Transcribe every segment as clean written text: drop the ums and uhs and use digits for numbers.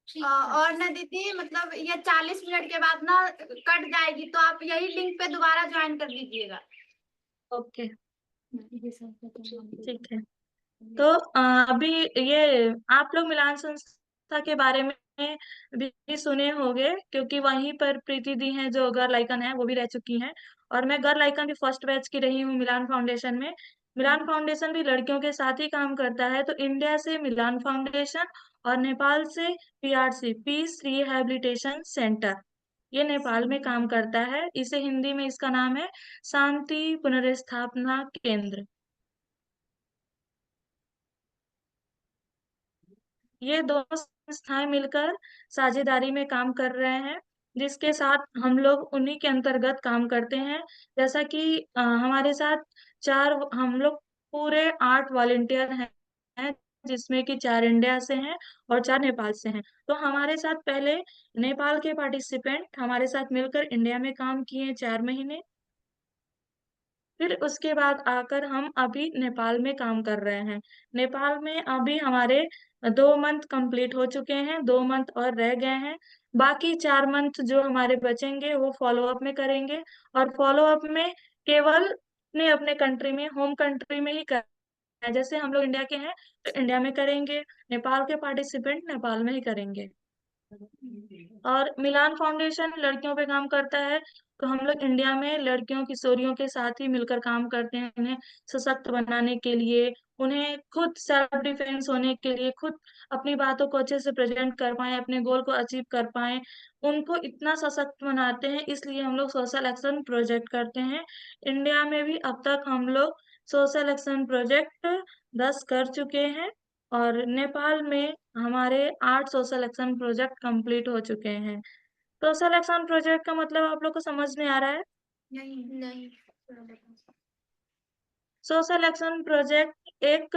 और ना दीदी, मतलब ये 40 मिनट के बाद ना कट जाएगी, तो आप यही लिंक पे दोबारा ज्वाइन कर दीजिएगा। ओके, ठीक है। तो अभी ये आप लोग मिलान संस्था के बारे में भी सुने होंगे, क्योंकि वहीं पर प्रीति दी हैं जो गर्ल आइकन है, वो भी रह चुकी हैं। और मैं गर्ल आइकन भी फर्स्ट बैच की रही हूँ मिलान फाउंडेशन में। मिलान फाउंडेशन भी लड़कियों के साथ ही काम करता है। तो इंडिया से मिलान फाउंडेशन और नेपाल से पीआरसी, पीस रिहैबिलिटेशन सेंटर, ये नेपाल में काम करता है। इसे हिंदी में इसका नाम है शांति पुनर्स्थापना केंद्र। ये दोनों संस्थाएं मिलकर साझेदारी में काम कर रहे हैं, जिसके साथ हम लोग उन्हीं के अंतर्गत काम करते हैं। जैसा कि हमारे साथ हम लोग पूरे 8 वॉलेंटियर हैं, जिसमें कि 4 इंडिया से हैं और 4 नेपाल से हैं। तो हमारे साथ पहले नेपाल के पार्टिसिपेंट हमारे साथ मिलकर इंडिया में काम किए 4 महीने। फिर उसके बाद आकर हम अभी नेपाल में काम कर रहे हैं। नेपाल में अभी हमारे 2 मंथ कंप्लीट हो चुके हैं, 2 मंथ और रह गए हैं। बाकी 4 मंथ जो हमारे बचेंगे वो फॉलो अप में करेंगे। और फॉलो अप में केवल अपने अपने कंट्री में, होम कंट्री में ही करना है। जैसे हम लोग इंडिया के हैं तो इंडिया में करेंगे, नेपाल के पार्टिसिपेंट नेपाल में ही करेंगे। और मिलान फाउंडेशन लड़कियों पे काम करता है। तो हम लोग इंडिया में लड़कियों किशोरियों के साथ ही मिलकर काम करते हैं, उन्हें सशक्त बनाने के लिए, उन्हें खुद सेल्फ डिफेंस होने के लिए, खुद अपनी बातों को अच्छे से प्रेजेंट कर पाए, अपने गोल को अचीव कर पाए, उनको इतना सशक्त बनाते हैं। इसलिए हम लोग सोशल एक्शन प्रोजेक्ट करते हैं। इंडिया में भी अब तक हम लोग सोशल एक्शन प्रोजेक्ट 10 कर चुके हैं। और नेपाल में हमारे 8 सोशल एक्शन प्रोजेक्ट कंप्लीट हो चुके हैं। सोशल एक्शन प्रोजेक्ट का मतलब आप लोग को समझ में आ रहा है? नहीं नहीं। सोशल एक्शन प्रोजेक्ट एक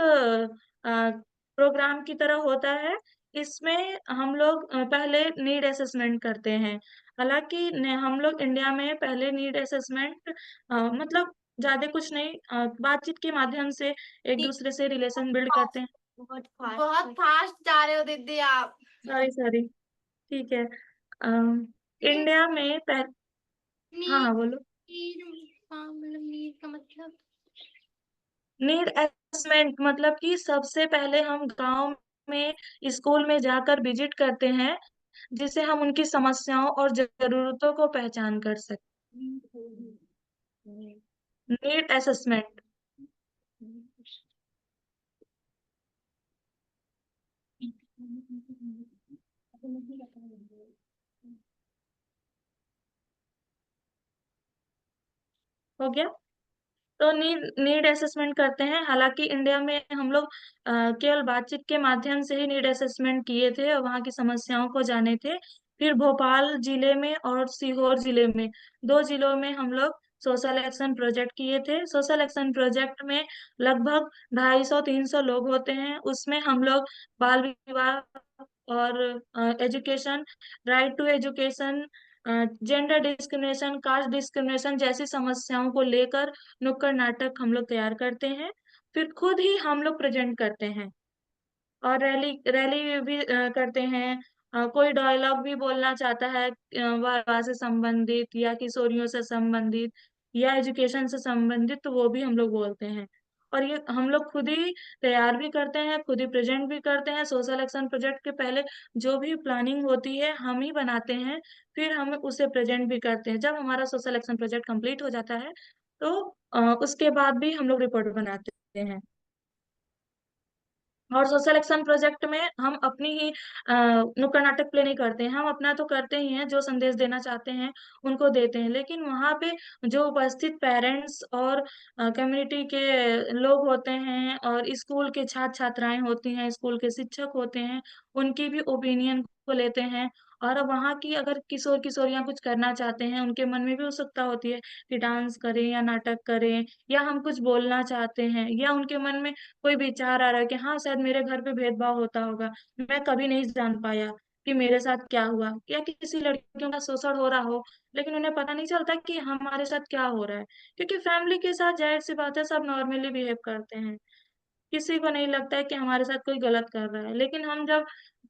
प्रोग्राम की तरह होता है। इसमें हम लोग पहले नीड असेसमेंट करते हैं। हालांकि हम लोग इंडिया में पहले नीड असेसमेंट मतलब ज्यादा कुछ नहीं, बातचीत के माध्यम से एक दूसरे से रिलेशन बिल्ड करते हैं। बहुत फास्ट जा रहे हो दीदी आप। सॉरी सॉरी, ठीक है। नीड इंडिया में हाँ नीड हाँ बोलो। मतलब नीड का मतलब। नीड असेसमेंट मतलब कि सबसे पहले हम गांव में, स्कूल में जाकर विजिट करते हैं, जिससे हम उनकी समस्याओं और जरूरतों को पहचान कर सकते। नीड असेसमेंट हो गया। तो नीड असेसमेंट करते हैं। हालांकि इंडिया में हम लोग केवल बातचीत के माध्यम से ही नीड असेसमेंट किए थे और वहाँ की समस्याओं को जाने थे। फिर भोपाल जिले में और सीहोर जिले में, 2 जिलों में हम लोग सोशल एक्शन प्रोजेक्ट किए थे। सोशल एक्शन प्रोजेक्ट में लगभग 250-300 लोग होते हैं। उसमें हम लोग बाल विवाह और education, right to education, gender discrimination, caste discrimination जैसी समस्याओं को लेकर नुक्कड़ नाटक हम लोग तैयार करते हैं। फिर खुद ही हम लोग प्रेजेंट करते हैं और रैली रैली भी करते हैं। कोई डायलॉग भी बोलना चाहता है विवाह से संबंधित या किशोरियों से संबंधित या एजुकेशन से संबंधित, तो वो भी हम लोग बोलते हैं। और ये हम लोग खुद ही तैयार भी करते हैं, खुद ही प्रेजेंट भी करते हैं। सोशल एक्शन प्रोजेक्ट के पहले जो भी प्लानिंग होती है हम ही बनाते हैं, फिर हम उसे प्रेजेंट भी करते हैं। जब हमारा सोशल एक्शन प्रोजेक्ट कंप्लीट हो जाता है तो उसके बाद भी हम लोग रिपोर्ट बनाते हैं। और सोशल एक्शन प्रोजेक्ट में हम अपनी ही नुक्कड़ नाटक प्ले नहीं करते हैं। हम अपना तो करते ही हैं, जो संदेश देना चाहते हैं उनको देते हैं, लेकिन वहाँ पे जो उपस्थित पेरेंट्स और कम्युनिटी के लोग होते हैं और स्कूल के छात्र छात्राएं होती हैं, स्कूल के शिक्षक होते हैं, उनकी भी ओपिनियन को लेते हैं। और अब वहाँ की अगर किशोर किशोरियां कुछ करना चाहते हैं, उनके मन में भी उत्सुकता होती है कि डांस करें या नाटक करें, या हम कुछ बोलना चाहते हैं, या उनके मन में कोई विचार आ रहा है कि हाँ शायद मेरे घर पे भेदभाव होता होगा, मैं कभी नहीं जान पाया कि मेरे साथ क्या हुआ, या किसी लड़कियों का शोषण हो रहा हो, लेकिन उन्हें पता नहीं चलता कि हमारे साथ क्या हो रहा है। क्योंकि फैमिली के साथ जाहिर सी बात है सब नॉर्मली बिहेव करते हैं, किसी को नहीं लगता है कि हमारे साथ कोई गलत कर रहा है। लेकिन हम जब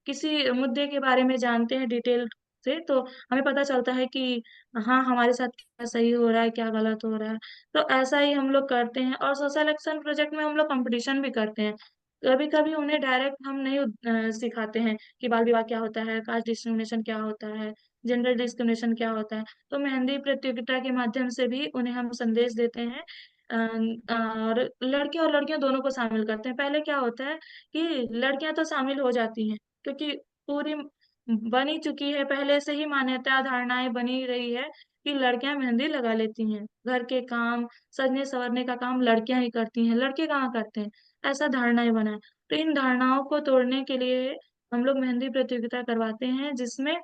किसी मुद्दे के बारे में जानते हैं डिटेल से, तो हमें पता चलता है कि हाँ हमारे साथ क्या सही हो रहा है क्या गलत हो रहा है। तो ऐसा ही हम लोग करते हैं। और सोशल एक्शन प्रोजेक्ट में हम लोग कंपटीशन भी करते हैं। कभी कभी उन्हें डायरेक्ट हम नहीं सिखाते हैं कि बाल विवाह क्या होता है, कास्ट डिस्क्रिमिनेशन क्या होता है, जेंडर डिस्क्रिमिनेशन क्या होता है। तो मेहंदी प्रतियोगिता के माध्यम से भी उन्हें हम संदेश देते हैं। और लड़के और लड़कियां दोनों को शामिल करते हैं। पहले क्या होता है कि लड़कियां तो शामिल हो जाती हैं, क्योंकि पूरी बनी चुकी है, पहले से ही मान्यता धारणाएं बनी रही है कि लड़कियां मेहंदी लगा लेती हैं, घर के काम सजने संवरने का काम लड़कियां ही करती हैं, लड़के कहाँ करते हैं, ऐसा धारणाएं बना है। तो इन धारणाओं को तोड़ने के लिए हम लोग मेहंदी प्रतियोगिता करवाते हैं, जिसमें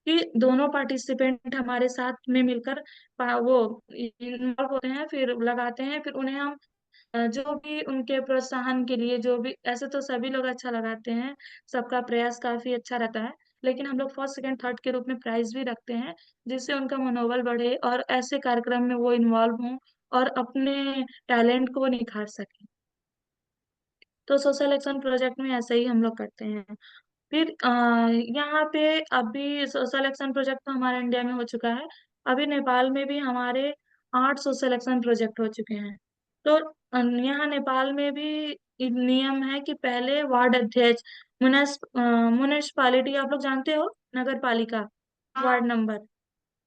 कि दोनों पार्टिसिपेंट हमारे साथ में मिलकर वो इन्वॉल्व होते हैं, फिर लगाते हैं, फिर उन्हें हम जो भी उनके प्रोत्साहन के लिए, जो भी, ऐसे तो सभी लोग अच्छा लगाते हैं, सबका प्रयास काफी अच्छा रहता है, लेकिन हम लोग फर्स्ट सेकंड थर्ड के रूप में प्राइज भी रखते हैं, जिससे उनका मनोबल बढ़े और ऐसे कार्यक्रम में वो इन्वॉल्व हों और अपने टैलेंट को निखार सकें। तो सोशल एक्शन प्रोजेक्ट में ऐसे ही हम लोग करते हैं। फिर यहाँ पे अभी सोशल एक्शन प्रोजेक्ट तो हमारे इंडिया में हो चुका है। अभी नेपाल में भी हमारे 8 सोशल एक्शन प्रोजेक्ट हो चुके हैं। तो यहाँ नेपाल में भी एक नियम है कि पहले वार्ड अध्यक्ष, म्युनिसपालिटी, आप लोग जानते हो, नगर पालिका, हाँ वार्ड नंबर,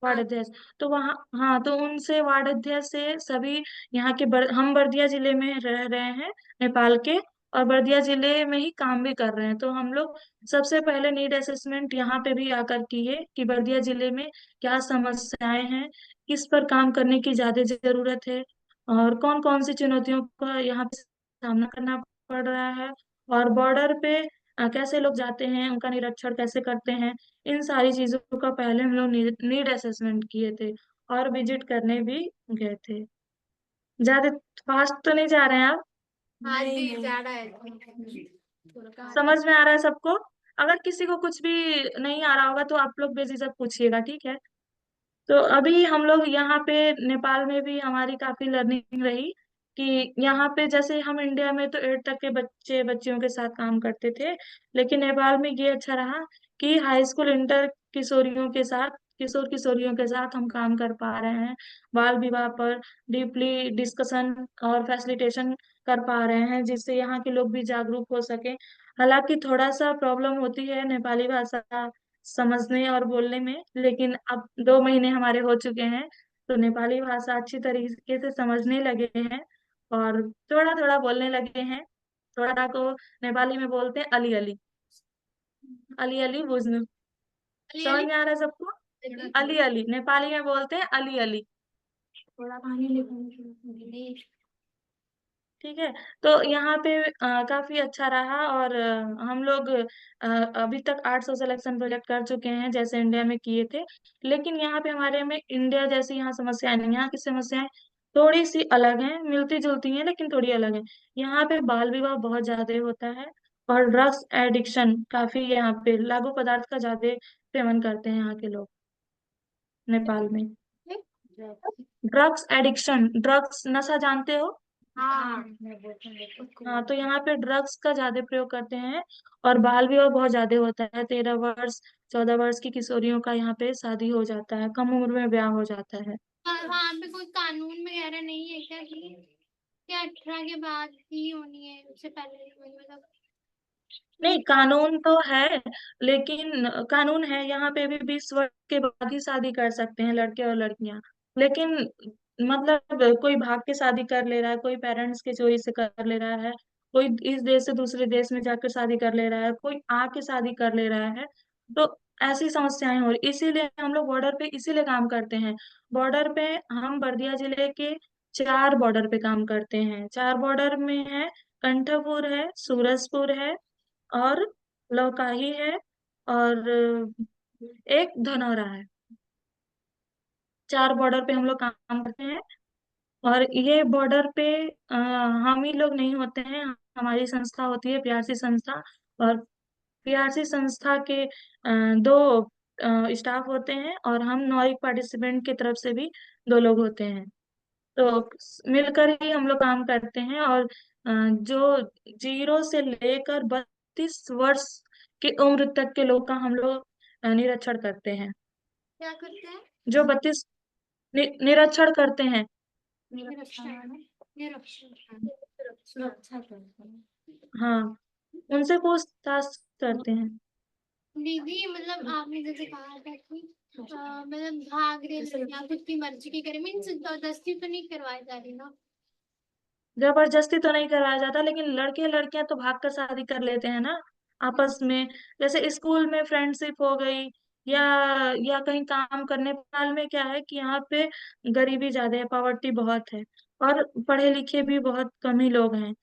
वार्ड हाँ। अध्यक्ष, तो वहाँ, हाँ, तो उनसे वार्ड अध्यक्ष से सभी यहाँ के हम बर्दिया जिले में रह रहे हैं, नेपाल के, और बर्दिया जिले में ही काम भी कर रहे हैं। तो हम लोग सबसे पहले नीड असेसमेंट यहाँ पे भी आकर किए कि बर्दिया जिले में क्या समस्याएं हैं, किस पर काम करने की ज्यादा जरूरत है, और कौन कौन सी चुनौतियों का यहाँ पे सामना करना पड़ रहा है, और बॉर्डर पे कैसे लोग जाते हैं, उनका निरीक्षण कैसे करते हैं। इन सारी चीजों का पहले हम लोग नीड असेसमेंट किए थे और विजिट करने भी गए थे। ज्यादा फास्ट तो नहीं जा रहे हैं आप? हाँ जी, जा रहा है थोड़ा कहाँ समझ से। में आ रहा है सबको? अगर किसी को कुछ भी नहीं आ रहा होगा तो आप लोग बेझिझक पूछिएगा, ठीक है? तो अभी हम लोग यहाँ पे नेपाल में भी हमारी काफी लर्निंग रही कि यहाँ पे जैसे हम इंडिया में तो 8 तक के बच्चे बच्चियों के साथ काम करते थे, लेकिन नेपाल में ये अच्छा रहा कि हाई स्कूल इंटर किशोरियों के साथ, किशोर किशोरियों के साथ हम काम कर पा रहे हैं। बाल विवाह पर डीपली डिस्कशन और फैसिलिटेशन कर पा रहे हैं, जिससे यहाँ के लोग भी जागरूक हो सके। हालांकि थोड़ा सा प्रॉब्लम होती है नेपाली भाषा समझने और बोलने में, लेकिन अब 2 महीने हमारे हो चुके हैं, तो नेपाली भाषा अच्छी तरीके से समझने लगे हैं और थोड़ा थोड़ा बोलने लगे हैं। थोड़ा को नेपाली में बोलते हैं अली अली, अली अली बुझ्नु। अली समझ अली। में आ रहा है सबको? अली अली नेपाली में बोलते हैं अली अली। थोड़ा पानी ले। ठीक है। तो यहाँ पे काफी अच्छा रहा, और हम लोग अभी तक 8 सोशल एक्शन प्रोजेक्ट कर चुके हैं, जैसे इंडिया में किए थे। लेकिन यहाँ पे हमारे में इंडिया जैसी यहाँ समस्याएं नहीं, यहाँ की समस्याएं थोड़ी सी अलग हैं, मिलती जुलती हैं लेकिन थोड़ी अलग है। यहाँ पे बाल विवाह बहुत ज्यादा होता है, और ड्रग्स एडिक्शन काफी, यहाँ पे लागू पदार्थ का ज्यादा सेवन करते हैं यहाँ के लोग, नेपाल में। ड्रग्स एडिक्शन, ड्रग्स नशा जानते हो? हाँ हाँ, तो यहाँ पे ड्रग्स का ज्यादा प्रयोग करते हैं, और बाल विवाह बहुत ज्यादा होता है। 13 वर्ष 14 वर्ष की किशोरियों का यहाँ पे शादी हो जाता है, कम उम्र में ब्याह हो जाता है। वहाँ पे कोई कानून वगैरह नहीं है क्या कि 18 के बाद ही होनी है, उससे पहले नहीं होनी, मतलब। नहीं, कानून तो है, लेकिन कानून है यहाँ पे भी 20 वर्ष के बाद ही शादी कर सकते हैं लड़के और लड़कियां। लेकिन मतलब कोई भाग के शादी कर ले रहा है, कोई पेरेंट्स के चोरी से कर ले रहा है, कोई इस देश से दूसरे देश में जाकर शादी कर ले रहा है, कोई आके शादी कर ले रहा है। तो ऐसी समस्याएं हो रही, इसीलिए हम लोग बॉर्डर पे इसीलिए काम करते हैं। बॉर्डर पे हम बर्दिया जिले के 4 बॉर्डर पे काम करते हैं। 4 बॉर्डर में है, कंठपुर है, सूरजपुर है, और लौकाही है, और एक धनौरा है। 4 बॉर्डर पे हम लोग काम करते हैं। और ये बॉर्डर पे हम ही लोग नहीं होते हैं, हमारी संस्था होती है, पीआरसी संस्था। और पीआरसी संस्था के 2 स्टाफ होते हैं, और हम नौ एक पार्टिसिपेंट की तरफ से भी 2 लोग होते हैं। तो मिलकर ही हम लोग काम करते हैं। और जो 0 से लेकर 32 वर्ष की उम्र तक के लोग का हम लोग निरीक्षण करते हैं। क्या करते हैं? जो 32 निरीक्षण करते हैं। निरीक्षण। निरीक्षण। सुरक्षा करते हैं। हाँ, उनसे पूछताछ करते हैं। दीदी मतलब आपने जैसे कहा था कि मतलब भाग रहे लड़कियां खुद की मर्जी की करें, मीन्स जबरदस्ती तो नहीं करवाई जा रही ना? जबरदस्ती तो नहीं करवाया जाता, लेकिन लड़के लड़कियां तो भाग कर शादी कर लेते हैं ना आपस में। जैसे स्कूल में फ्रेंडशिप हो गई, या कहीं काम करने। नेपाल में क्या है कि यहाँ पे गरीबी ज्यादा है, पॉवर्टी बहुत है, और पढ़े लिखे भी बहुत कम ही लोग हैं।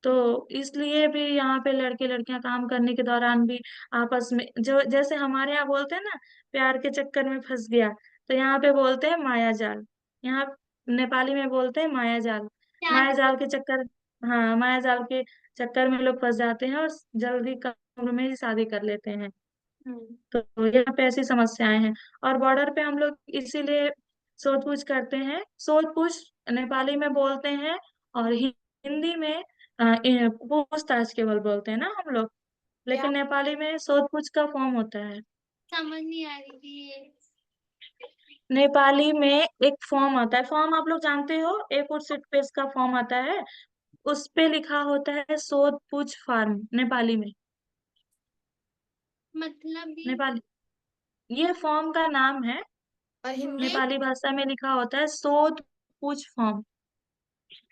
तो इसलिए भी यहाँ पे लड़के लड़कियां काम करने के दौरान भी आपस में, जो जैसे हमारे यहाँ बोलते हैं ना, प्यार के चक्कर में फंस गया, तो यहाँ पे बोलते हैं माया जाल। यहाँ नेपाली में बोलते हैं माया जाल। प्यार माया के जाल के चक्कर चक्कर, हाँ, माया जाल के चक्कर में लोग फंस जाते हैं और जल्दी कम उम्र में ही शादी कर लेते हैं। में। तो यहाँ पे ऐसी समस्याएं हैं। और बॉर्डर पे हम लोग इसीलिए सोच पूछ करते हैं। सोच पूछ नेपाली में बोलते हैं, और हिंदी में पूछताछ केवल बोलते हैं ना हम लोग। क्या? लेकिन नेपाली में सोच पूछ का फॉर्म होता है। समझ नहीं आ रही थी ये। नेपाली में एक फॉर्म आता है, फॉर्म आप लोग जानते हो, A4 शीट पेज का फॉर्म आता है, उस पे लिखा होता है सोच पूछ फार्म नेपाली में। मतलब भी। नेपाली, ये फॉर्म का नाम है। और हिंदी? नेपाली भाषा में लिखा होता है सोच पूछ फॉर्म।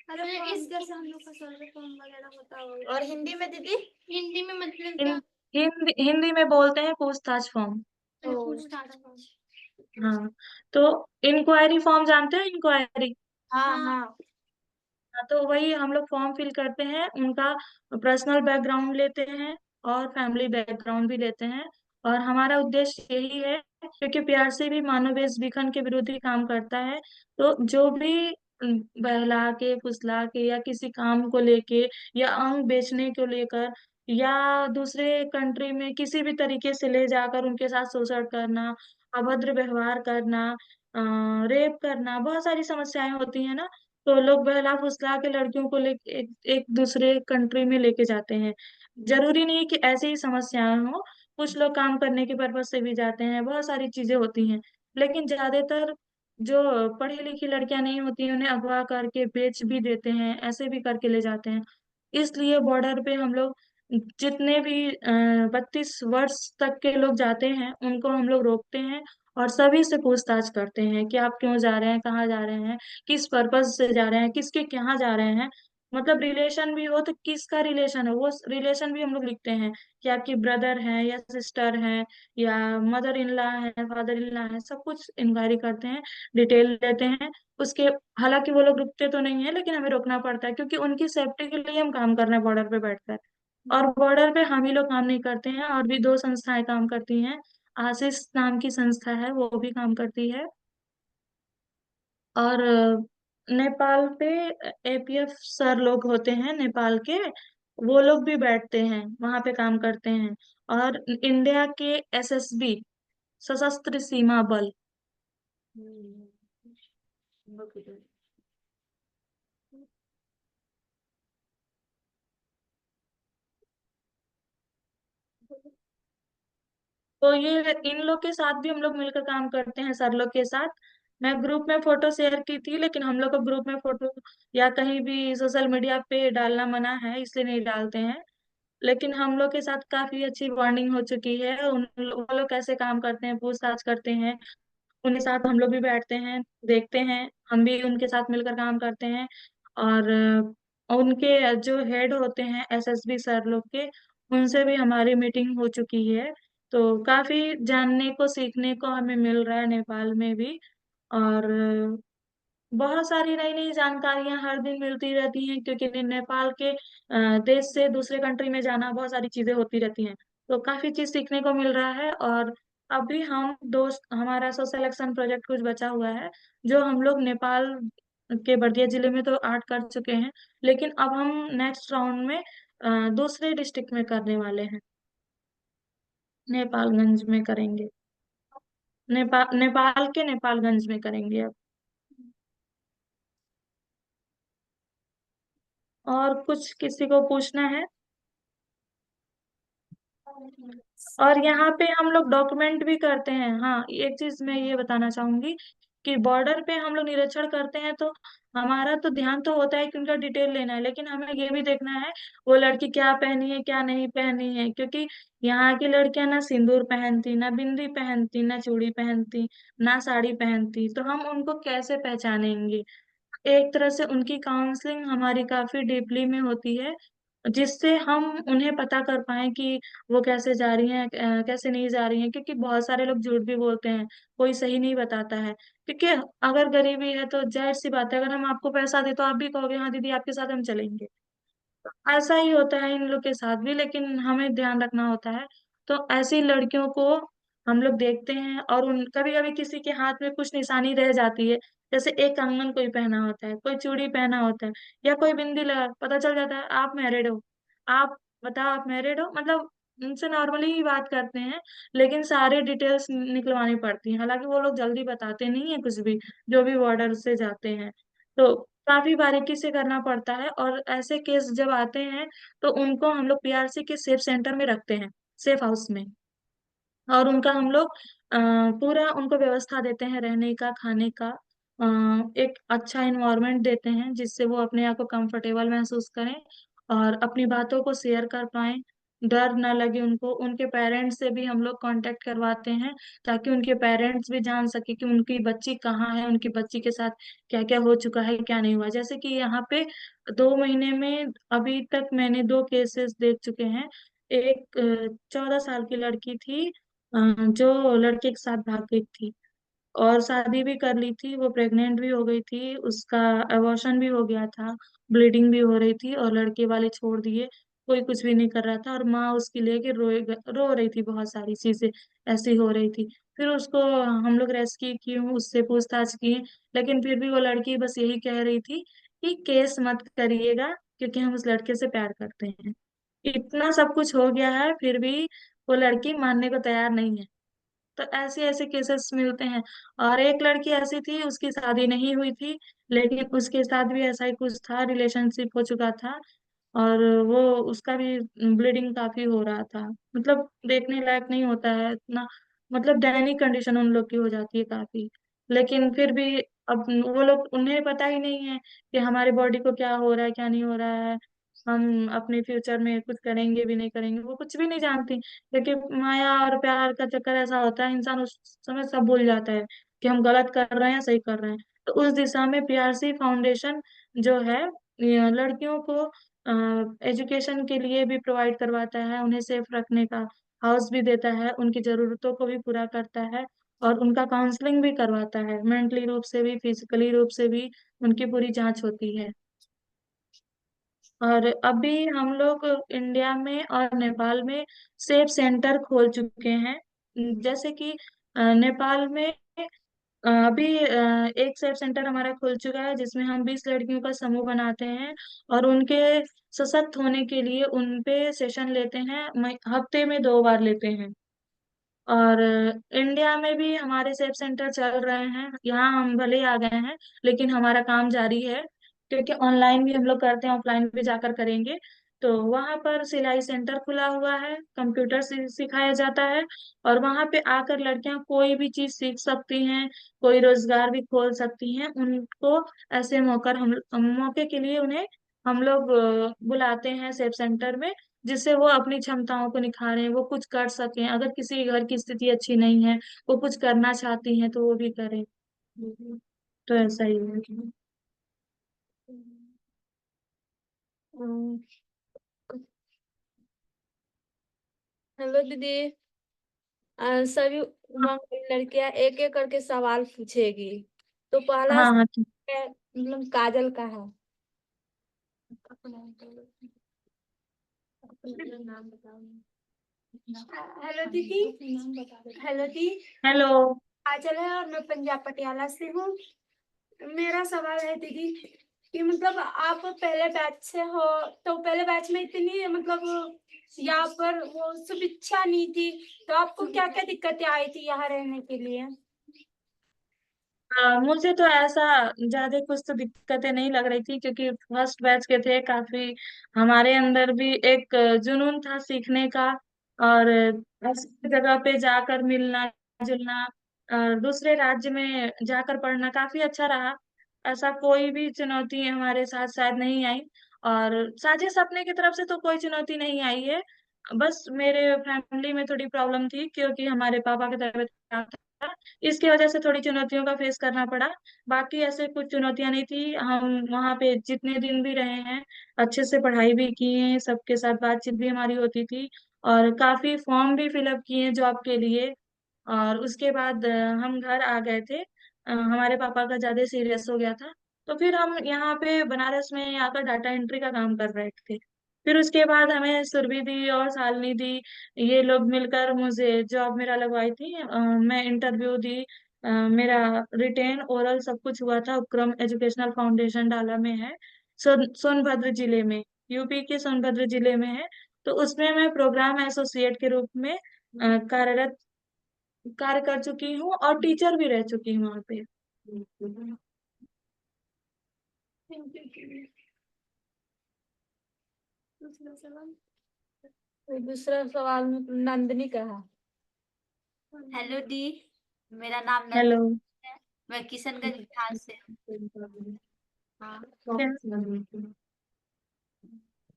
अरे इस जैसे हम लोग का सर्वे फॉर्म वगैरह होता होगा। और हिंदी में दीदी? हिंदी में मतलब क्या? हिंदी में बोलते हैं पूछताछ फॉर्म। अरे पूछताछ फॉर्म। हाँ, तो इंक्वायरी फॉर्म जानते हैं, इंक्वायरी। हाँ हाँ। हाँ, तो वही हम लोग फॉर्म फिल करते हैं, उनका पर्सनल बैकग्राउंड लेते हैं और फैमिली बैकग्राउंड भी लेते हैं। और हमारा उद्देश्य यही है, क्योंकि पीआरसी भी मानव विखंडन के विरुद्ध ही काम करता है। तो जो भी बहला के फुसला के या किसी काम को लेके या अंग बेचने को लेकर या दूसरे कंट्री में किसी भी तरीके से ले जाकर उनके साथ शोषण करना, अभद्र व्यवहार करना, रेप करना, बहुत सारी समस्याएं होती है ना। तो लोग बहला फुसला के लड़कियों को लेके एक दूसरे कंट्री में लेके जाते हैं। जरूरी नहीं कि ऐसी ही समस्याएं हो, कुछ लोग काम करने के पर्पज से भी जाते हैं, बहुत सारी चीजें होती हैं। लेकिन ज्यादातर जो पढ़ी लिखी लड़कियां नहीं होती, उन्हें अगवा करके बेच भी देते हैं, ऐसे भी करके ले जाते हैं। इसलिए बॉर्डर पे हम लोग जितने भी 32 वर्ष तक के लोग जाते हैं, उनको हम लोग रोकते हैं और सभी से पूछताछ करते हैं कि आप क्यों जा रहे हैं, कहाँ जा रहे हैं, किस पर्पज से जा रहे हैं, किसके यहाँ जा रहे हैं। मतलब रिलेशन भी हो तो किसका रिलेशन है, वो रिलेशन भी हम लोग लिखते हैं कि आपकी ब्रदर है या सिस्टर है या मदर इन लॉ है, फादर इन लॉ है, सब कुछ इंक्वायरी करते हैं, डिटेल लेते हैं उसके। हालांकि वो लोग रुकते तो नहीं है, लेकिन हमें रोकना पड़ता है, क्योंकि उनकी सेफ्टी के लिए हम काम कर रहे हैं बॉर्डर पे बैठकर। और बॉर्डर पे हम ही लोग काम नहीं करते हैं, और भी दो संस्थाएं काम करती हैं। आशीष नाम की संस्था है, वो भी काम करती है। और नेपाल पे एपीएफ सर लोग होते हैं नेपाल के, वो लोग भी बैठते हैं वहां पे काम करते हैं। और इंडिया के एसएसबी, सशस्त्र सीमा बल। तो ये इन लोग के साथ भी हम लोग मिलकर काम करते हैं, सर लोग के साथ। मैं ग्रुप में फोटो शेयर की थी, लेकिन हम लोग को ग्रुप में फोटो या कहीं भी सोशल मीडिया पे डालना मना है, इसलिए नहीं डालते हैं। लेकिन हम लोग के साथ काफी अच्छी बॉन्डिंग हो चुकी है। वो लोग कैसे काम करते हैं, पूछताछ करते हैं, उनके साथ हम लोग भी बैठते हैं, देखते हैं, हम भी उनके साथ मिलकर काम करते हैं। और उनके जो हेड होते हैं एसएसबी सर लोग के, उनसे भी हमारी मीटिंग हो चुकी है। तो काफी जानने को सीखने को हमें मिल रहा है नेपाल में भी। और बहुत सारी नई नई जानकारियां हर दिन मिलती रहती हैं, क्योंकि नेपाल के देश से दूसरे कंट्री में जाना, बहुत सारी चीजें होती रहती हैं। तो काफी चीज सीखने को मिल रहा है। और अभी हम दोस्त, हमारा सोशल एक्शन प्रोजेक्ट कुछ बचा हुआ है, जो हम लोग नेपाल के बर्दिया जिले में तो 8 कर चुके हैं, लेकिन अब हम नेक्स्ट राउंड में दूसरे डिस्ट्रिक्ट में करने वाले हैं, नेपालगंज में करेंगे। नेपाल के नेपालगंज में करेंगे अब। और कुछ किसी को पूछना है? और यहाँ पे हम लोग डॉक्यूमेंट भी करते हैं। हाँ, एक चीज मैं ये बताना चाहूंगी कि बॉर्डर पे हम लोग निरीक्षण करते हैं तो हमारा तो ध्यान तो होता है कि उनका डिटेल लेना है, लेकिन हमें ये भी देखना है वो लड़की क्या पहनी है क्या नहीं पहनी है, क्योंकि यहाँ की लड़कियां ना सिंदूर पहनती, ना बिंदी पहनती, ना चूड़ी पहनती, ना साड़ी पहनती, तो हम उनको कैसे पहचानेंगे। एक तरह से उनकी काउंसलिंग हमारी काफी डीपली में होती है, जिससे हम उन्हें पता कर पाए कि वो कैसे जा रही हैं, कैसे नहीं जा रही हैं, क्योंकि बहुत सारे लोग झूठ भी बोलते हैं, कोई सही नहीं बताता है। क्योंकि अगर गरीबी है तो जाहिर सी बात है, अगर हम आपको पैसा दे तो आप भी कहोगे हाँ दीदी आपके साथ हम चलेंगे। ऐसा ही होता है इन लोग के साथ भी, लेकिन हमें ध्यान रखना होता है। तो ऐसी लड़कियों को हम लोग देखते हैं, और उन कभी कभी किसी के हाथ में कुछ निशानी रह जाती है, जैसे एक कंगन कोई पहना होता है, कोई चूड़ी पहना होता है, या कोई बिंदी लगा, पता चल जाता है आप मैरिड हो। आप बताओ आप मैरिड हो, मतलब उनसे नॉर्मली ही बात करते हैं, लेकिन सारे डिटेल्स निकलवानी पड़ती हैं। हालांकि वो लोग जल्दी बताते नहीं है कुछ भी, जो भी बॉर्डर से जाते हैं। तो काफी बारीकी से करना पड़ता है, और ऐसे केस जब आते हैं तो उनको हम लोग पीआरसी के सेफ सेंटर में रखते हैं, सेफ हाउस में। और उनका हम लोग पूरा उनको व्यवस्था देते हैं, रहने का, खाने का, एक अच्छा इन्वायरमेंट देते हैं जिससे वो अपने आप को कंफर्टेबल महसूस करें और अपनी बातों को शेयर कर पाएं, डर ना लगे उनको। उनके पेरेंट्स से भी हम लोग कांटेक्ट करवाते हैं, ताकि उनके पेरेंट्स भी जान सके कि उनकी बच्ची कहाँ है, उनकी बच्ची के साथ क्या क्या हो चुका है, क्या नहीं हुआ। जैसे कि यहाँ पे 2 महीने में अभी तक मैंने 2 केसेस देख चुके हैं। एक 14 साल की लड़की थी, जो लड़के के साथ भाग गई थी, और शादी भी कर ली थी, वो प्रेग्नेंट भी हो गई थी, उसका अबॉर्शन भी हो गया था, ब्लीडिंग भी हो रही थी, और लड़के वाले छोड़ दिए, कोई कुछ भी नहीं कर रहा था, और माँ उसकी लेके रो रही थी, बहुत सारी चीजें ऐसी हो रही थी। फिर उसको हम लोग रेस्क्यू किए, उससे पूछताछ किए, लेकिन फिर भी वो लड़की बस यही कह रही थी कि केस मत करिएगा, क्योंकि हम उस लड़के से प्यार करते हैं। इतना सब कुछ हो गया है फिर भी वो लड़की मानने को तैयार नहीं है। तो ऐसे ऐसे केसेस मिलते हैं। और एक लड़की ऐसी थी, उसकी शादी नहीं हुई थी, लेकिन उसके साथ भी ऐसा ही कुछ था, रिलेशनशिप हो चुका था, और वो उसका भी ब्लीडिंग काफी हो रहा था, मतलब देखने लायक नहीं होता है इतना, मतलब दयनीय कंडीशन उन लोग की हो जाती है काफी। लेकिन फिर भी अब वो लोग, उन्हें पता ही नहीं है कि हमारी बॉडी को क्या हो रहा है क्या नहीं हो रहा है, हम अपने फ्यूचर में कुछ करेंगे भी नहीं करेंगे, वो कुछ भी नहीं जानती। क्योंकि माया और प्यार का चक्कर ऐसा होता है, इंसान उस समय सब भूल जाता है कि हम गलत कर रहे हैं सही कर रहे हैं। तो उस दिशा में पीआरसी फाउंडेशन जो है, ये लड़कियों को एजुकेशन के लिए भी प्रोवाइड करवाता है, उन्हें सेफ रखने का हाउस भी देता है, उनकी जरूरतों को भी पूरा करता है, और उनका काउंसलिंग भी करवाता है, मेंटली रूप से भी फिजिकली रूप से भी उनकी पूरी जांच होती है। और अभी हम लोग इंडिया में और नेपाल में सेफ सेंटर खोल चुके हैं। जैसे कि नेपाल में अभी एक सेफ सेंटर हमारा खुल चुका है, जिसमें हम 20 लड़कियों का समूह बनाते हैं, और उनके सशक्त होने के लिए उन पे सेशन लेते हैं, हफ्ते में 2 बार लेते हैं। और इंडिया में भी हमारे सेफ सेंटर चल रहे हैं, यहाँ हम भले ही आ गए हैं, लेकिन हमारा काम जारी है, क्योंकि ऑनलाइन भी हम लोग करते हैं, ऑफलाइन भी जाकर करेंगे। तो वहाँ पर सिलाई सेंटर खुला हुआ है, कंप्यूटर सिखाया जाता है, और वहाँ पे आकर लड़कियां कोई भी चीज सीख सकती हैं, कोई रोजगार भी खोल सकती हैं। उनको ऐसे मौके के लिए उन्हें हम लोग बुलाते हैं सेफ सेंटर में, जिससे वो अपनी क्षमताओं को निखारें, वो कुछ कर सकें। अगर किसी के घर की स्थिति अच्छी नहीं है, वो कुछ करना चाहती हैं, तो वो भी करें। तो ऐसा ही है। हेलो दीदी। सभी वहाँ की लड़कियां एक एक करके सवाल पूछेगी। तो पहला हाँ हाँ ठीक। सवाल मतलब काजल का है। हेलो दीदी। हेलो दी। हेलो। काजल है और मैं पंजाब पटियाला से हूँ। मेरा सवाल है दीदी कि मतलब आप पहले बैच से हो, तो पहले बैच में इतनी मतलब यहाँ पर वो सुविधा नहीं थी, तो आपको क्या क्या दिक्कतें आई थी यहाँ रहने के लिए? मुझे तो ऐसा ज्यादा कुछ तो दिक्कतें नहीं लग रही थी, क्योंकि फर्स्ट बैच के थे काफी। हमारे अंदर भी एक जुनून था सीखने का, और ऐसी जगह पे जाकर मिलना जुलना, दूसरे राज्य में जाकर पढ़ना काफी अच्छा रहा। ऐसा कोई भी चुनौती हमारे साथ शायद नहीं आई। और साजिश अपने की तरफ से तो कोई चुनौती नहीं आई है। बस मेरे फैमिली में थोड़ी प्रॉब्लम थी, क्योंकि हमारे पापा की तबीयत खराब था। इसकी वजह से थोड़ी चुनौतियों का फेस करना पड़ा। बाकी ऐसे कुछ चुनौतियां नहीं थी। हम वहाँ पे जितने दिन भी रहे हैं अच्छे से पढ़ाई भी की है, सबके साथ बातचीत भी हमारी होती थी, और काफी फॉर्म भी फिलअप किए हैं जॉब के लिए। और उसके बाद हम घर आ गए थे। हमारे पापा का ज्यादा सीरियस हो गया था, तो फिर हम यहाँ पे बनारस में आकर डाटा एंट्री का काम कर रहे थे। फिर उसके बाद हमें सुरभि दी और शालिनी दी, ये लोग मिलकर मुझे जॉब मेरा लगवाई थी। मैं इंटरव्यू दी। मेरा रिटेन ओरल सब कुछ हुआ था। उपक्रम एजुकेशनल फाउंडेशन डाला में है, सोनभद्र जिले में, यूपी के सोनभद्र जिले में है। तो उसमें मैं प्रोग्राम एसोसिएट के रूप में कार्यरत कार्य कर चुकी हूँ, और टीचर भी रह चुकी हूँ वहाँ पे। दूसरा सवाल। तो दूसरा सवाल में नंदिनी का है। हेलो दी, मेरा नाम हेलो। नंदिनी है। मैं किशनगंज बिहार से हूँ। हाँ,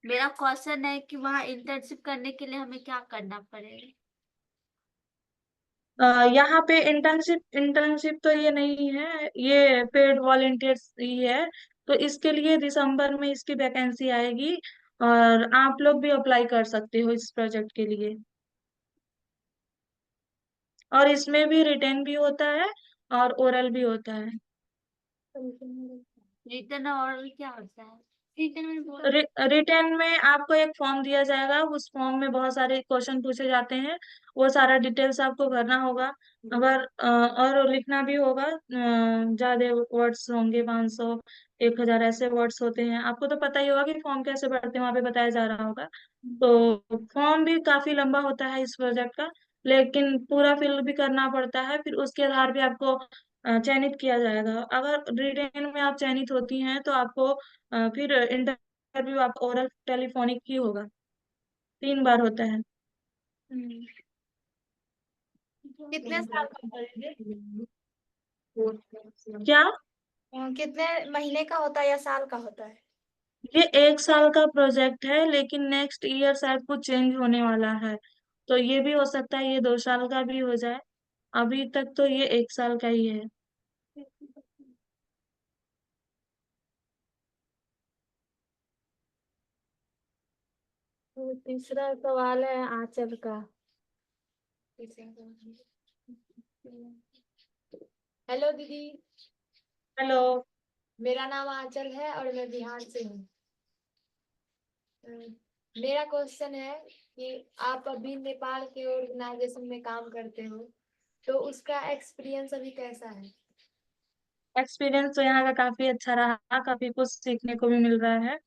मेरा क्वेश्चन है कि वहाँ इंटर्नशिप करने के लिए हमें क्या करना पड़ेगा? यहाँ पे इंटर्नशिप इंटर्नशिप तो ये नहीं है, ये पेड वॉलेंटियर्स ही है। तो इसके लिए दिसंबर में इसकी वैकेंसी आएगी, और आप लोग भी अप्लाई कर सकते हो इस प्रोजेक्ट के लिए। और इसमें भी रिटेन भी होता है और ओरल भी होता है। रिटर्न और क्या होता है? रिटर्न में बहुत रिटेन में आपको एक फॉर्म दिया जाएगा, उस फॉर्म में बहुत सारे क्वेश्चन पूछे जाते हैं। वो सारा डिटेल्स आपको भरना होगा। अगर और लिखना भी होगा। ज्यादा वर्ड्स होंगे, 500 1000 ऐसे वर्ड्स होते हैं। आपको तो पता ही होगा कि फॉर्म कैसे भरते हैं, वहां पे बताया जा रहा होगा। तो फॉर्म भी काफी लंबा होता है इस प्रोजेक्ट का, लेकिन पूरा फिल भी करना पड़ता है। फिर उसके आधार पे आपको चयनित किया जाएगा। अगर रिटेन में आप चयनित होती हैं तो आपको फिर इंटरव्यू आप ओरल टेलीफोनिक ही होगा, 3 बार होता है। कितने साल का होता है ये? क्या? कितने महीने का होता है या साल का होता है? ये 1 साल का प्रोजेक्ट है, लेकिन नेक्स्ट ईयर शायद कुछ चेंज होने वाला है। तो ये भी हो सकता है ये 2 साल का भी हो जाए। अभी तक तो ये 1 साल का ही है। तो तीसरा सवाल है आंचल का। हेलो दीदी, हेलो। मेरा नाम आंचल है और मैं बिहार से हूँ। मेरा क्वेश्चन है कि आप अभी नेपाल के ऑर्गेनाइजेशन में काम करते हो, तो उसका एक्सपीरियंस अभी कैसा है? एक्सपीरियंस तो यहाँ का काफी अच्छा रहा, काफी कुछ सीखने को भी मिल रहा है।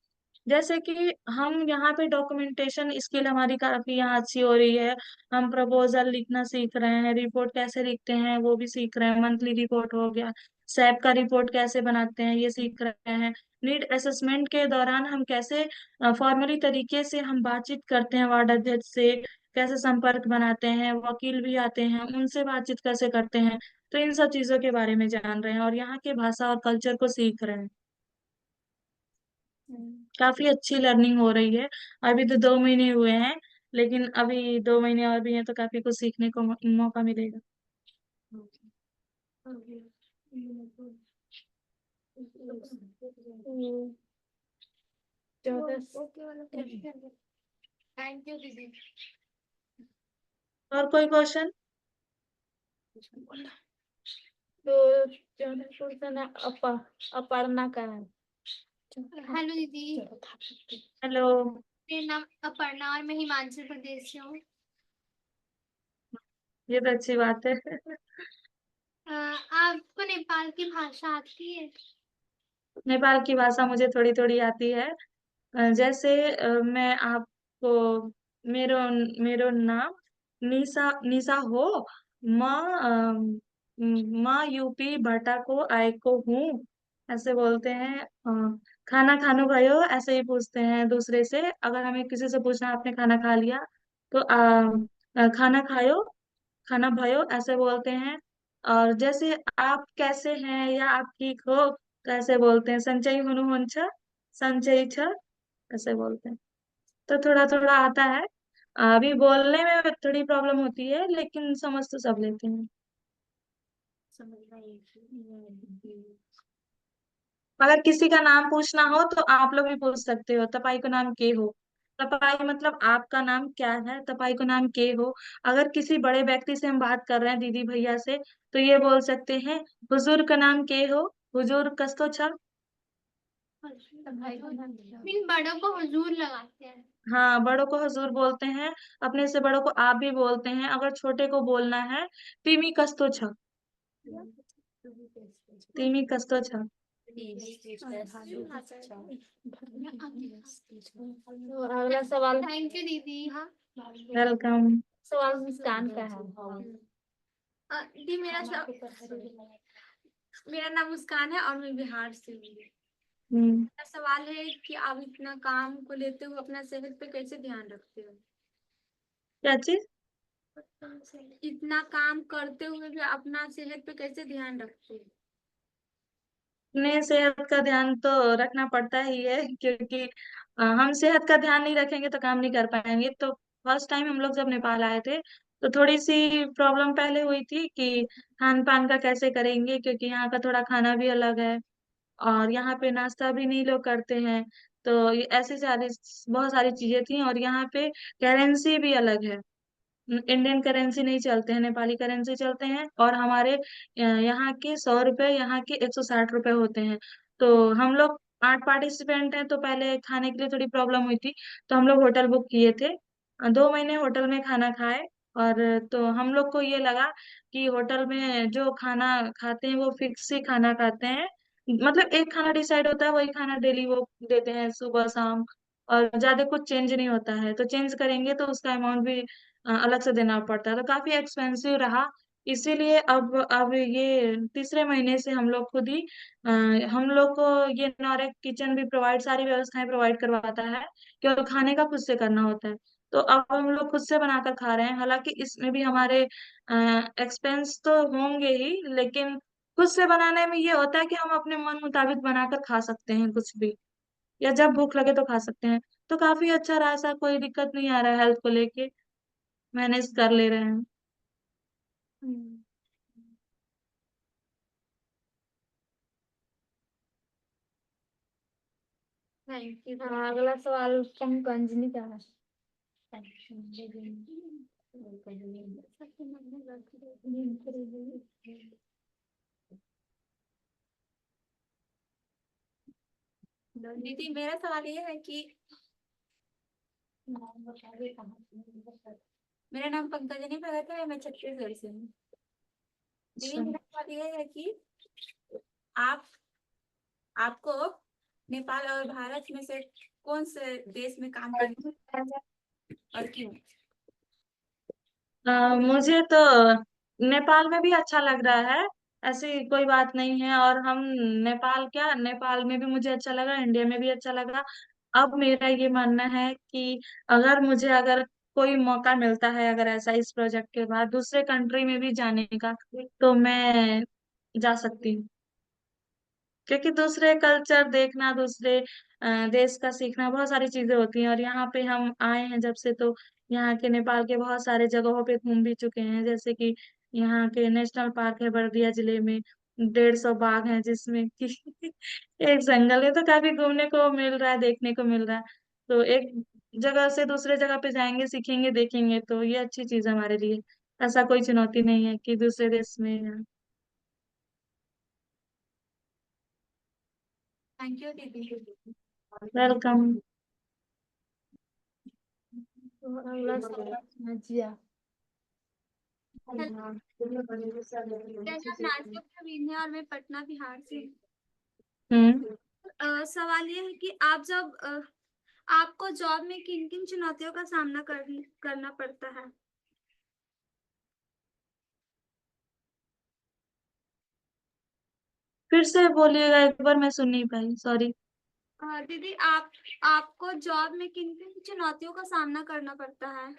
जैसे कि हम यहाँ पे डॉक्यूमेंटेशन स्किल हमारी काफी यहाँ अच्छी हो रही है। हम प्रपोजल लिखना सीख रहे हैं, रिपोर्ट कैसे लिखते हैं वो भी सीख रहे हैं। मंथली रिपोर्ट हो गया, सैप का रिपोर्ट कैसे बनाते हैं ये सीख रहे हैं। नीड असेसमेंट के दौरान हम कैसे फॉर्मली तरीके से हम बातचीत करते हैं वार्ड अध्यक्ष से, कैसे संपर्क बनाते हैं, वकील भी आते हैं उनसे बातचीत कैसे करते हैं। तो इन सब चीजों के बारे में जान रहे हैं, और यहाँ के भाषा और कल्चर को सीख रहे हैं। काफी अच्छी लर्निंग हो रही है। अभी तो 2 महीने हुए हैं, लेकिन अभी 2 महीने और भी हैं तो काफी कुछ सीखने को मौका मिलेगा। थैंक यू दीदी। और कोई क्वेश्चन? तो चौथा क्वेश्चन है अपर्णा का है। हेलो दीदी, हेलो। मेरा नाम अपर्णा और मैं हिमाचल प्रदेश से हूँ। ये तो अच्छी बात है। आपको नेपाल की भाषा आती है? नेपाल की भाषा मुझे थोड़ी थोड़ी आती है। जैसे मैं आपको, मेरो मेरो नाम निशा निशा हो। माँ यूपी भटा को आय को हूँ, ऐसे बोलते हैं। खाना खानो भयो ऐसे ही पूछते हैं दूसरे से। अगर हमें किसी से पूछना आपने खाना खा लिया, तो खाना खायो, खाना भयो ऐसे बोलते हैं। और जैसे आप कैसे हैं या आप ठीक हो तो ऐसे बोलते हैं संचय हुनु हुंछ, संचय छ, ऐसे बोलते हैं। तो थोड़ा थोड़ा आता है, अभी बोलने में थोड़ी प्रॉब्लम होती है लेकिन समझ तो सब लेते हैं। समझना एक अगर किसी का नाम पूछना हो तो आप लोग भी पूछ सकते हो, तपाई को नाम के हो। तपाई मतलब आपका नाम क्या है, तपाई को नाम के हो। अगर किसी बड़े व्यक्ति से हम बात कर रहे हैं, दीदी भैया से, तो ये बोल सकते हैं हुजूर का नाम के हो, हुजूर कस्तो छ। मीन बड़ों को हुजूर लगाते हैं। हाँ, बड़ों को हुजूर बोलते हैं, अपने से बड़ों को आप भी बोलते हैं। अगर छोटे को बोलना है तिमी कस्तो छ, तिमी कस्तो छ। तो अगला सवाल, थैंक यू दीदी। हाँ वेलकम। सवाल मुस्कान का है। जी मेरा नाम मुस्कान है और मैं बिहार से हूँ। मेरा सवाल है कि आप इतना काम को लेते हुए अपना सेहत पे कैसे ध्यान रखते हो? क्या चीज? इतना काम करते हुए भी अपना सेहत पे कैसे ध्यान रखते हो? अपने सेहत का ध्यान तो रखना पड़ता ही है, क्योंकि हम सेहत का ध्यान नहीं रखेंगे तो काम नहीं कर पाएंगे। तो फर्स्ट टाइम हम लोग जब नेपाल आए थे तो थोड़ी सी प्रॉब्लम पहले हुई थी कि खान पान का कैसे करेंगे, क्योंकि यहाँ का थोड़ा खाना भी अलग है और यहाँ पे नाश्ता भी नहीं लोग करते हैं। तो ये ऐसी सारी बहुत सारी चीजें थी, और यहाँ पे करेंसी भी अलग है। इंडियन करेंसी नहीं चलते हैं, नेपाली करेंसी चलते हैं। और हमारे यहाँ के 100 रुपए, यहाँ के 160 रुपए होते हैं। तो हम लोग 8 पार्टिसिपेंट हैं, तो पहले खाने के लिए थोड़ी प्रॉब्लम हुई थी, तो हम लोग होटल बुक किए थे। 2 महीने होटल में खाना खाए। और तो हम लोग को ये लगा कि होटल में जो खाना खाते हैं वो फिक्स ही खाना खाते हैं, मतलब एक खाना डिसाइड होता है, वही खाना डेली वो देते हैं सुबह शाम, और ज्यादा कुछ चेंज नहीं होता है। तो चेंज करेंगे तो उसका अमाउंट भी अलग से देना पड़ता है, तो काफी एक्सपेंसिव रहा। इसीलिए अब ये तीसरे महीने से हम लोग खुद ही हम लोग को ये नॉरेक किचन भी प्रोवाइड, सारी व्यवस्थाएं प्रोवाइड करवाता है, क्योंकि खाने का खुद से करना होता है। तो अब हम लोग खुद से बनाकर खा रहे हैं, हालांकि इसमें भी हमारे एक्सपेंस तो होंगे ही, लेकिन खुद से बनाने में ये होता है कि हम अपने मन मुताबिक बनाकर खा सकते हैं कुछ भी, या जब भूख लगे तो खा सकते हैं। तो काफी अच्छा रहा, ऐसा कोई दिक्कत नहीं आ रहा है, हेल्थ को लेके मैनेज कर ले रहे हैं। Thank you. अगला सवाल कंगनी का है। दीदी मेरा सवाल ये है कि मेरा नाम पंकजनी भगत है, मैं छत्तीसगढ़ से हूँ। दीदी मेरा सवाल ये है कि आप आपको नेपाल और भारत में से कौन से देश में काम करना और क्यों? मुझे तो नेपाल में भी अच्छा लग रहा है, ऐसी कोई बात नहीं है। और हम नेपाल क्या, नेपाल में भी मुझे अच्छा लगा, इंडिया में भी अच्छा लगा। अब मेरा ये मानना है कि अगर कोई मौका मिलता है, अगर ऐसा इस प्रोजेक्ट के बाद दूसरे कंट्री में भी जाने का, तो मैं जा सकती हूँ। क्योंकि दूसरे कल्चर देखना, दूसरे देश का सीखना, बहुत सारी चीजें होती हैं। और यहाँ पे हम आए हैं जब से, तो यहाँ के नेपाल के बहुत सारे जगहों पे घूम भी चुके हैं। जैसे कि यहाँ के नेशनल पार्क है बर्दिया जिले में, 150 बाघ हैं जिसमें कि एक जंगल है। तो काफी घूमने को मिल रहा है, देखने को मिल रहा है। तो एक जगह से दूसरे जगह पे जाएंगे, सीखेंगे, देखेंगे, तो ये अच्छी चीज है हमारे लिए। ऐसा कोई चुनौती नहीं है कि दूसरे देश में। थैंक यू दीदी। वेलकम। अगला सवाल जिया। मेरा नाम नाजिया प्रवीण है और मैं पटना बिहार से हूँ। हम्म सवाल ये है कि आप जब आपको जॉब में किन किन चुनौतियों का सामना करना पड़ता है? फिर से बोलिएगा एक बार, मैं सुन नहीं पाई, सॉरी। दीदी आपको जॉब में किन किन चुनौतियों का सामना करना पड़ता है?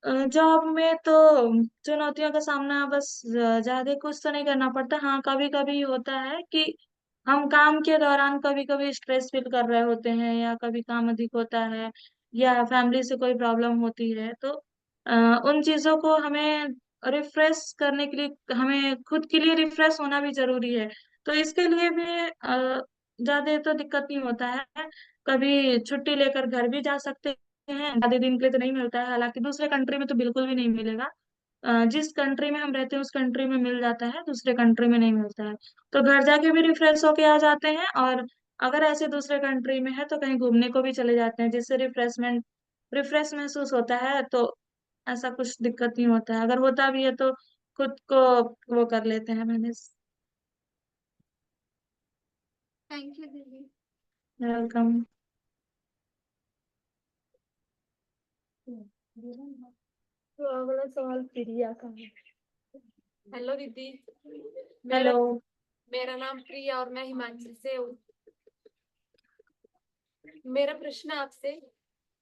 जॉब में तो चुनौतियों का सामना बस ज्यादा कुछ तो नहीं करना पड़ता। हाँ, कभी कभी होता है कि हम काम के दौरान कभी कभी स्ट्रेस फील कर रहे होते हैं, या कभी काम अधिक होता है, या फैमिली से कोई प्रॉब्लम होती है, तो अ, उन चीजों को हमें रिफ्रेश करने के लिए हमें खुद के लिए रिफ्रेश होना भी जरूरी है। तो इसके लिए भी ज्यादा तो दिक्कत नहीं होता है। कभी छुट्टी लेकर घर भी जा सकते हैं, ज्यादा दिन के लिए तो नहीं मिलता है, हालांकि दूसरे कंट्री में तो बिल्कुल भी नहीं मिलेगा। जिस कंट्री में हम रहते हैं उस कंट्री में मिल जाता है, दूसरे कंट्री में नहीं मिलता है। तो घर जाके भी रिफ्रेश होके आ जाते हैं, और अगर ऐसे दूसरे कंट्री में है तो कहीं घूमने को भी चले जाते हैं, जिससे रिफ्रेश महसूस होता है। तो ऐसा कुछ दिक्कत नहीं होता है, अगर होता भी है तो खुद को वो कर लेते हैं मैनेज। थैंक यू दीदी। वेलकम। तो अगला सवाल प्रिया का है। हेलो दीदी, हेलो। मेरा नाम प्रिया और मैं हिमाचल से हूँ। मेरा प्रश्न आपसे,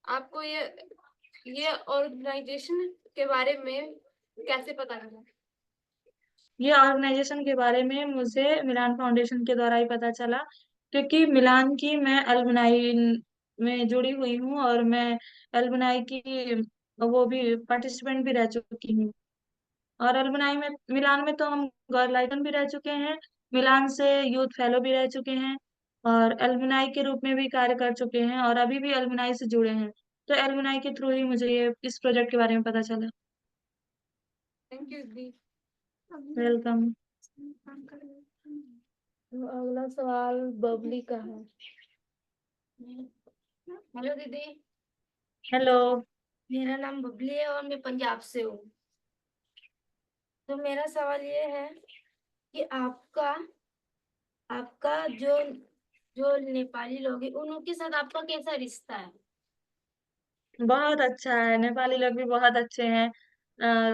आपको ये ऑर्गेनाइजेशन के बारे में कैसे पता चला? ये ऑर्गेनाइजेशन के बारे में मुझे मिलान फाउंडेशन के द्वारा ही पता चला, क्योंकि मिलान की मैं अलुमनाई में जुड़ी हुई हूँ, और मैं अलुमनाई की वो भी पार्टिसिपेंट भी रह चुकी हूँ। और अलुमनाई में मिलान में तो हम गर्ल आइकन भी रह चुके हैं, मिलान से यूथ फेलो भी रह चुके हैं, और अलुमनाई के रूप में भी कार्य कर चुके हैं, और अभी भी अलुमनाई से जुड़े हैं। तो अलुमनाई के थ्रू ही मुझे ये इस प्रोजेक्ट के बारे में पता चला। थैंक यू दीदी। वेलकम। तो अगला सवाल बबली का है। हेलो दीदी, हेलो। मेरा नाम बबली है और मैं पंजाब से हूँ। तो मेरा सवाल ये है कि आपका आपका जो जो नेपाली लोग हैं उनके साथ आपका कैसा रिश्ता है? बहुत अच्छा है, नेपाली लोग भी बहुत अच्छे हैं।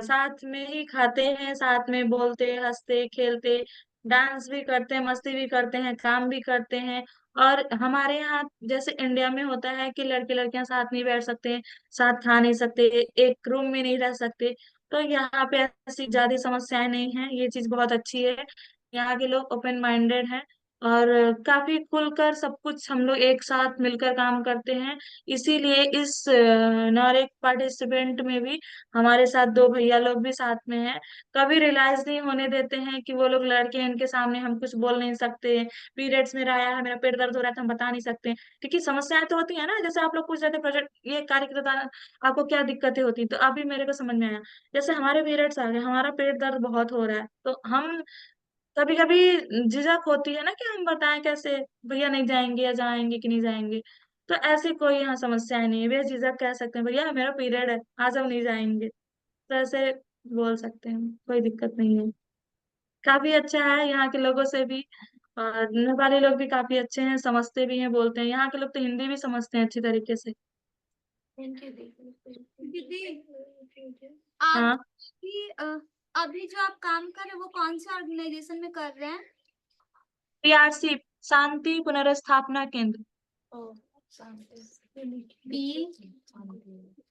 साथ में ही खाते हैं, साथ में बोलते हंसते खेलते, डांस भी करते हैं, मस्ती भी करते हैं, काम भी करते हैं। और हमारे यहाँ जैसे इंडिया में होता है कि लड़के लड़कियां साथ नहीं बैठ सकते, साथ खा नहीं सकते, एक रूम में नहीं रह सकते। तो यहाँ पे ऐसी ज्यादा समस्याएं नहीं हैं, ये चीज बहुत अच्छी है। यहाँ के लोग ओपन माइंडेड हैं, और काफी खुलकर सब कुछ हम लोग एक साथ मिलकर काम करते हैं। इसीलिए इस नॉरेक पार्टिसिपेंट में भी हमारे साथ दो भैया लोग भी साथ में हैं। कभी रियलाइज नहीं होने देते हैं कि वो लोग लड़के हैं, इनके सामने हम कुछ बोल नहीं सकते, पीरियड्स में आया है, मेरा पेट दर्द हो रहा है, तो हम बता नहीं सकते, क्योंकि समस्याएं तो होती है ना। जैसे आप लोग पूछ रहे थे प्रोजेक्ट ये कार्य के दौरान आपको क्या दिक्कतें होती, तो अभी मेरे को समझ में आया। जैसे हमारे पीरियड्स आ गए, हमारा पेट दर्द बहुत हो रहा है, तो हम कभी कभी झिझक होती है ना कि हम बताएं कैसे, भैया नहीं जाएंगे या जाएंगे कि नहीं जाएंगे। तो ऐसी कोई यहाँ समस्याएं नहीं है, बेझिझक कह सकते हैं भैया मेरा पीरियड है, आज हम नहीं जाएंगे। तो ऐसे बोल सकते हैं, कोई दिक्कत नहीं है। काफी अच्छा है यहाँ के लोगों से भी, और नेपाली लोग भी काफी अच्छे हैं, समझते भी हैं, बोलते हैं। यहाँ के लोग तो हिंदी भी समझते हैं अच्छी तरीके से। थैंक यू दीदी। दीदी हाँ। आपकी अभी जो आप काम कर रहे हैं वो कौन से ऑर्गेनाइजेशन में कर रहे हैं? पीआरसी, शांति पुनर्स्थापना केंद्र।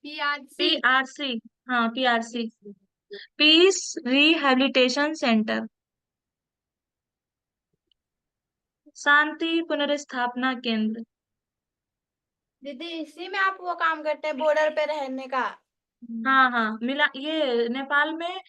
PRC। पीआरसी। हाँ, पीआरसी, पीस रिहेबिलिटेशन सेंटर, शांति पुनर्स्थापना केंद्र। दीदी इसी में आप वो काम करते हैं बॉर्डर पे रहने का? हाँ हाँ, मिला ये नेपाल में